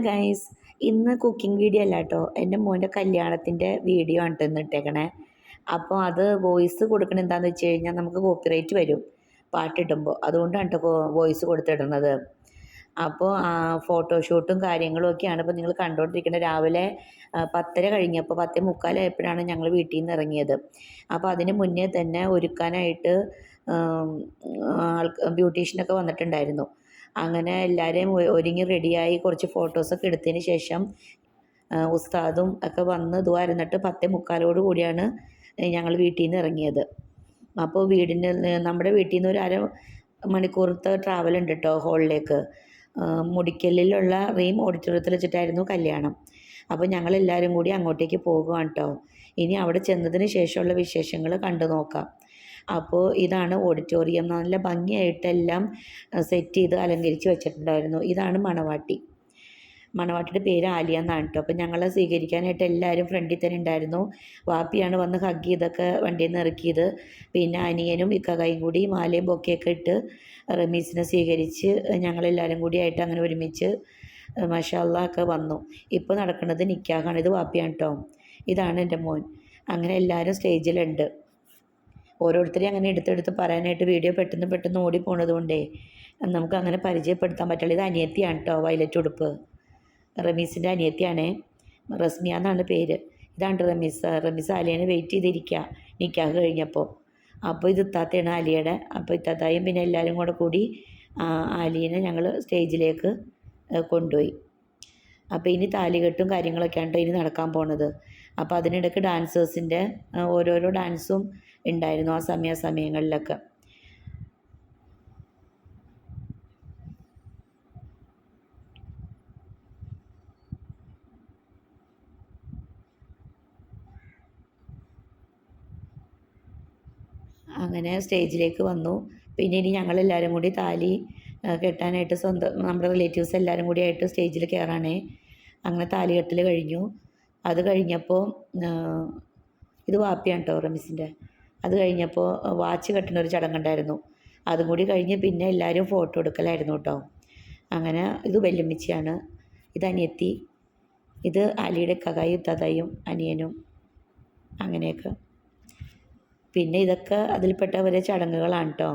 Guys, ഇന്ന് cooking video അല്ല കേട്ടോ, എൻ്റെ മോൻ്റെ കല്യാണത്തിൻ്റെ വീഡിയോ ആണ് ട്ടോ ഇന്ന് ഇട്ടേക്കണേ. അപ്പോൾ അത് വോയിസ് കൊടുക്കണ എന്താണെന്ന് വെച്ച് കഴിഞ്ഞാൽ നമുക്ക് കോപ്പിറൈറ്റ് വരും പാട്ടിടുമ്പോൾ. അതുകൊണ്ടാണ് കേട്ടോ വോയിസ് കൊടുത്തിടുന്നത്. അപ്പോൾ ഫോട്ടോഷൂട്ടും കാര്യങ്ങളും ഒക്കെയാണ് ഇപ്പോൾ നിങ്ങൾ കണ്ടുകൊണ്ടിരിക്കുന്നത്. രാവിലെ 10:30 കഴിഞ്ഞപ്പോൾ 10:45 ആയപ്പോഴാണ് ഞങ്ങൾ വീട്ടിൽ നിന്ന് ഇറങ്ങിയത്. അപ്പോൾ അതിന് മുന്നേ തന്നെ ഒരുക്കാനായിട്ട് ബ്യൂട്ടീഷ്യനൊക്കെ വന്നിട്ടുണ്ടായിരുന്നു. അങ്ങനെ എല്ലാവരെയും ഒരുങ്ങി റെഡിയായി കുറച്ച് ഫോട്ടോസൊക്കെ എടുത്തതിന് ശേഷം ഉസ്താദും ഒക്കെ വന്ന് ദുആ ഇരുന്നിട്ട് 10:45 കൂടിയാണ് ഞങ്ങൾ വീട്ടിൽ നിന്ന് ഇറങ്ങിയത്. അപ്പോൾ നമ്മുടെ വീട്ടിൽ നിന്ന് ഒരു മണിക്കൂറത്തെ ട്രാവൽ ഉണ്ട് കേട്ടോ ഹോളിലേക്ക്. മുടിക്കലിലുള്ള റീം ഓഡിറ്റോറിയത്തിൽ വെച്ചിട്ടായിരുന്നു കല്യാണം. അപ്പോൾ ഞങ്ങളെല്ലാവരും കൂടി അങ്ങോട്ടേക്ക് പോകുകയാണ് കേട്ടോ. ഇനി അവിടെ ചെന്നതിന് ശേഷമുള്ള വിശേഷങ്ങൾ കണ്ടു നോക്കാം. അപ്പോൾ ഇതാണ് ഓഡിറ്റോറിയം. നല്ല ഭംഗിയായിട്ടെല്ലാം സെറ്റ് ചെയ്ത് അലങ്കരിച്ച് വെച്ചിട്ടുണ്ടായിരുന്നു. ഇതാണ് മണവാട്ടി. മണവാട്ടിയുടെ പേര് ആലിയ എന്നാണ് കേട്ടോ. അപ്പോൾ ഞങ്ങളെ സ്വീകരിക്കാനായിട്ട് എല്ലാവരും ഫ്രണ്ടിൽ തന്നെ ഉണ്ടായിരുന്നു. വാപ്പിയാണ് വന്ന് ഹഗ് ചെയ്തൊക്കെ വണ്ടിയിൽ നിന്ന് ഇറക്കിയത്. പിന്നെ അനിയനും ഇക്കയും കൂടി മാലയും ബൊക്കെയൊക്കെ ഇട്ട് റമീസിനെ സ്വീകരിച്ച് ഞങ്ങളെല്ലാവരും കൂടിയായിട്ട് അങ്ങനെ ഒരുമിച്ച് മാഷാ അല്ലാഹ് ഒക്കെ വന്നു. ഇപ്പോൾ നടക്കുന്നത് നിക്കാഹാണ്. ഇത് വാപ്പിയാണ് കേട്ടോ. ഇതാണ് എൻ്റെ മോൻ. അങ്ങനെ എല്ലാവരും സ്റ്റേജിലുണ്ട്. ഓരോരുത്തരെയും അങ്ങനെ എടുത്തെടുത്ത് പറയാനായിട്ട് വീഡിയോ പെട്ടെന്ന് ഓടിപ്പോണത് കൊണ്ടേ നമുക്ക് അങ്ങനെ പരിചയപ്പെടുത്താൻ പറ്റില്ല. ഇത് അനിയത്തിയാണ് കേട്ടോ, വയലറ്റ് ഉടുപ്പ്. റമീസിൻ്റെ അനിയത്തിയാണേ, റസ്മിയ എന്നാണ് പേര്. ഇതാണ് റമീസ് ആലിയനെ വെയിറ്റ് ചെയ്തിരിക്കുക നിക്കാഹ് കഴിഞ്ഞപ്പോൾ. അപ്പോൾ ഇത് ഇത്താത്തയാണ് ആലിയയുടെ. അപ്പോൾ ഇത്താത്തായും പിന്നെ എല്ലാവരും കൂടി ആലിയനെ ഞങ്ങൾ സ്റ്റേജിലേക്ക് കൊണ്ടുപോയി. അപ്പോൾ ഇനി താലികെട്ടും കാര്യങ്ങളൊക്കെയാണ് ഇനി നടക്കാൻ പോണത്. അപ്പോൾ അതിനിടയ്ക്ക് ഡാൻസേഴ്സിൻ്റെ ഓരോരോ ഡാൻസും ഉണ്ടായിരുന്നു ആ സമയങ്ങളിലൊക്കെ. അങ്ങനെ സ്റ്റേജിലേക്ക് വന്നു. പിന്നെ ഇനി ഞങ്ങളെല്ലാവരും കൂടി താലി കെട്ടാനായിട്ട് നമ്മുടെ റിലേറ്റീവ്സ് എല്ലാവരും കൂടി ആയിട്ട് സ്റ്റേജിൽ കയറാനേ. അങ്ങനെ താലി കെട്ടൽ കഴിഞ്ഞു. അത് കഴിഞ്ഞപ്പോൾ ഇത് വാപ്പിയാണ് കേട്ടോ റമീസിൻ്റെ. അത് കഴിഞ്ഞപ്പോൾ വാച്ച് കെട്ടുന്ന ഒരു ചടങ്ങുണ്ടായിരുന്നു. അതും കൂടി കഴിഞ്ഞ് പിന്നെ എല്ലാവരും ഫോട്ടോ എടുക്കലായിരുന്നു കേട്ടോ. അങ്ങനെ ഇത് വല്യമ്മച്ചിയാണ്, ഇത് അനിയത്തി, ഇത് അലിയുടെ കകായും തതായും അനിയനും, അങ്ങനെയൊക്കെ. പിന്നെ ഇതൊക്കെ അതിൽപ്പെട്ട ഓരോ ചടങ്ങുകളാണ് കേട്ടോ.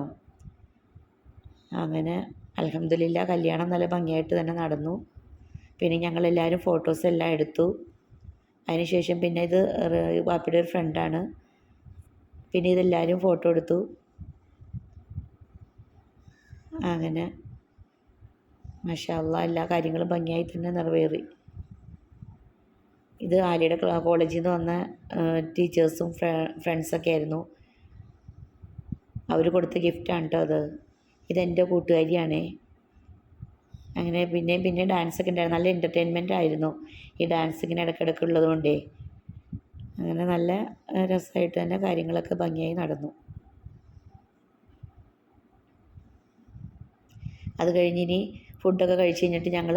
അങ്ങനെ അൽഹംദുലില്ലാ കല്യാണം നല്ല ഭംഗിയായിട്ട് തന്നെ നടന്നു. പിന്നെ ഞങ്ങളെല്ലാവരും ഫോട്ടോസ് എല്ലാം എടുത്തു. അതിനുശേഷം പിന്നെ ഇത് വാപ്പിയുടെ ഒരു ഫ്രണ്ടാണ്. പിന്നെ ഇതെല്ലാവരും ഫോട്ടോ എടുത്തു. അങ്ങനെ മാഷാ അല്ലാഹ് എല്ലാ കാര്യങ്ങളും ഭംഗിയായി തന്നെ നിറവേറി. ഇത് ആലിയുടെ കോളേജിൽ നിന്ന് വന്ന ടീച്ചേഴ്സും ഫ്രണ്ട്സൊക്കെ ആയിരുന്നു. അവർ കൊടുത്ത ഗിഫ്റ്റാണ് കേട്ടോ അത്. ഇതെൻ്റെ കൂട്ടുകാരിയാണേ. അങ്ങനെ പിന്നെ ഡാൻസൊക്കെ ഉണ്ടായിരുന്നു. നല്ല എൻ്റർടൈൻമെൻ്റ് ആയിരുന്നു ഈ ഡാൻസിങ്ങിന് ഇടയ്ക്കിടയ്ക്കുള്ളത് കൊണ്ടേ. അങ്ങനെ നല്ല രസമായിട്ട് തന്നെ കാര്യങ്ങളൊക്കെ ഭംഗിയായി നടന്നു. അത് കഴിഞ്ഞിനി ഫുഡൊക്കെ കഴിച്ച് കഴിഞ്ഞിട്ട് ഞങ്ങൾ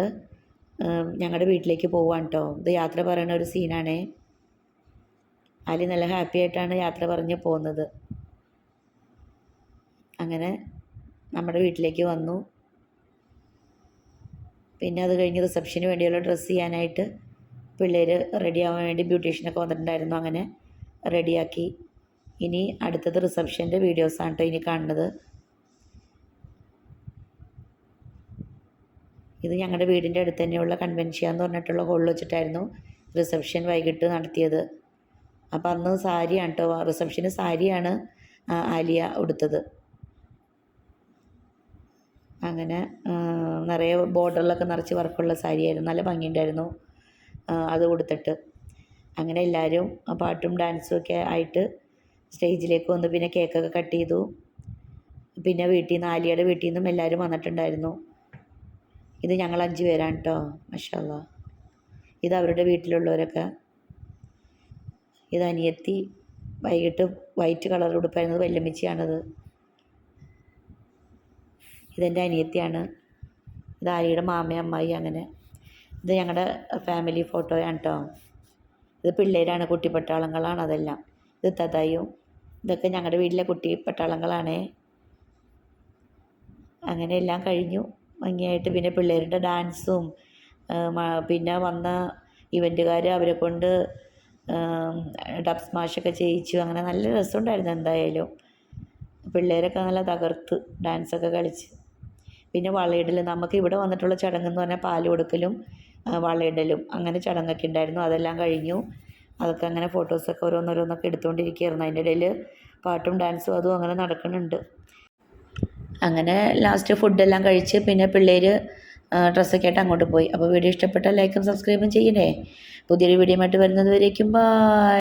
ഞങ്ങളുടെ വീട്ടിലേക്ക് പോവാണ് കേട്ടോ. ഇത് യാത്ര പറയുന്ന ഒരു സീനാണേ. അലി നല്ല ഹാപ്പി ആയിട്ടാണ് യാത്ര പറഞ്ഞ് പോകുന്നത്. അങ്ങനെ നമ്മുടെ വീട്ടിലേക്ക് വന്നു. പിന്നെ അത് കഴിഞ്ഞ് റിസപ്ഷന് വേണ്ടിയുള്ള ഡ്രസ്സ് ചെയ്യാനായിട്ട് പിള്ളേർ റെഡിയാവാൻ വേണ്ടി ബ്യൂട്ടീഷ്യനൊക്കെ വന്നിട്ടുണ്ടായിരുന്നു. അങ്ങനെ റെഡിയാക്കി. ഇനി അടുത്തത് റിസപ്ഷൻ്റെ വീഡിയോസാണ് കേട്ടോ ഇനി കാണുന്നത്. ഇത് ഞങ്ങളുടെ വീടിൻ്റെ അടുത്ത് തന്നെയുള്ള കൺവെൻഷ്യ എന്ന് പറഞ്ഞിട്ടുള്ള ഹോളിൽ വെച്ചിട്ടായിരുന്നു റിസപ്ഷൻ വൈകിട്ട് നടത്തിയത്. അപ്പോൾ അന്ന് സാരിയാണ് കേട്ടോ, റിസപ്ഷന് സാരിയാണ് ആലിയ ഉടുത്തത്. അങ്ങനെ നിറയെ ബോർഡറിലൊക്കെ നിറച്ച് വർക്കുള്ള സാരിയായിരുന്നു. നല്ല ഭംഗിയുണ്ടായിരുന്നു അത് ഉടുത്തിട്ട്. അങ്ങനെ എല്ലാവരും പാട്ടും ഡാൻസും ഒക്കെ ആയിട്ട് സ്റ്റേജിലേക്ക് വന്നു. പിന്നെ കേക്കൊക്കെ കട്ട് ചെയ്തു. പിന്നെ വീട്ടിൽ നിന്ന് ആലിയയുടെ വീട്ടിൽ നിന്നും എല്ലാവരും വന്നിട്ടുണ്ടായിരുന്നു. ഇത് ഞങ്ങൾ 5 പേരാണ് കേട്ടോ. മാഷാ അല്ലാഹ്. ഇത് അവരുടെ വീട്ടിലുള്ളവരൊക്കെ. ഇത് അനിയത്തി വൈകിട്ട് വൈറ്റ് കളർ ഉടുപ്പായിരുന്നത് വല്യമ്മച്ചിയാണത്. ഇതെൻ്റെ അനിയത്തിയാണ്. ഇത് ആലിയുടെ മാമയും അമ്മായി. അങ്ങനെ ഇത് ഞങ്ങളുടെ ഫാമിലി ഫോട്ടോയാണ് കേട്ടോ. ഇത് പിള്ളേരാണ്, കുട്ടിപ്പട്ടാളങ്ങളാണ് അതെല്ലാം. ഇത് തതായും. ഇതൊക്കെ ഞങ്ങളുടെ വീട്ടിലെ കുട്ടിപ്പട്ടാളങ്ങളാണേ. അങ്ങനെ എല്ലാം കഴിഞ്ഞു ഭംഗിയായിട്ട്. പിന്നെ പിള്ളേരുടെ ഡാൻസും പിന്നെ വന്ന ഇവൻറ്റുകാർ അവരെ കൊണ്ട് ഡബ് സ്മാഷൊക്കെ ചെയ്യിച്ചു. അങ്ങനെ നല്ല രസമുണ്ടായിരുന്നു. എന്തായാലും പിള്ളേരൊക്കെ നല്ല തകർത്ത് ഡാൻസൊക്കെ കളിച്ച്. പിന്നെ വളയിടൽ, നമുക്ക് ഇവിടെ വന്നിട്ടുള്ള ചടങ്ങെന്ന് പറഞ്ഞാൽ പാൽ കൊടുക്കലും വളയിടലും അങ്ങനെ ചടങ്ങൊക്കെ ഉണ്ടായിരുന്നു. അതെല്ലാം കഴിഞ്ഞു. അതൊക്കെ അങ്ങനെ ഫോട്ടോസൊക്കെ ഓരോന്നോരോന്നൊക്കെ എടുത്തുകൊണ്ടിരിക്കുകയായിരുന്നു. അതിൻ്റെ ഇടയിൽ പാട്ടും ഡാൻസും അതും അങ്ങനെ നടക്കുന്നുണ്ട്. അങ്ങനെ ലാസ്റ്റ് ഫുഡെല്ലാം കഴിച്ച് പിന്നെ പിള്ളേർ ഡ്രസ്സൊക്കെ ആയിട്ട് അങ്ങോട്ട് പോയി. അപ്പോൾ വീഡിയോ ഇഷ്ടപ്പെട്ടാൽ ലൈക്കും സബ്സ്ക്രൈബും ചെയ്യണേ. പുതിയൊരു വീഡിയോ ആയിട്ട് വരുന്നത് വരേക്കും ബൈ.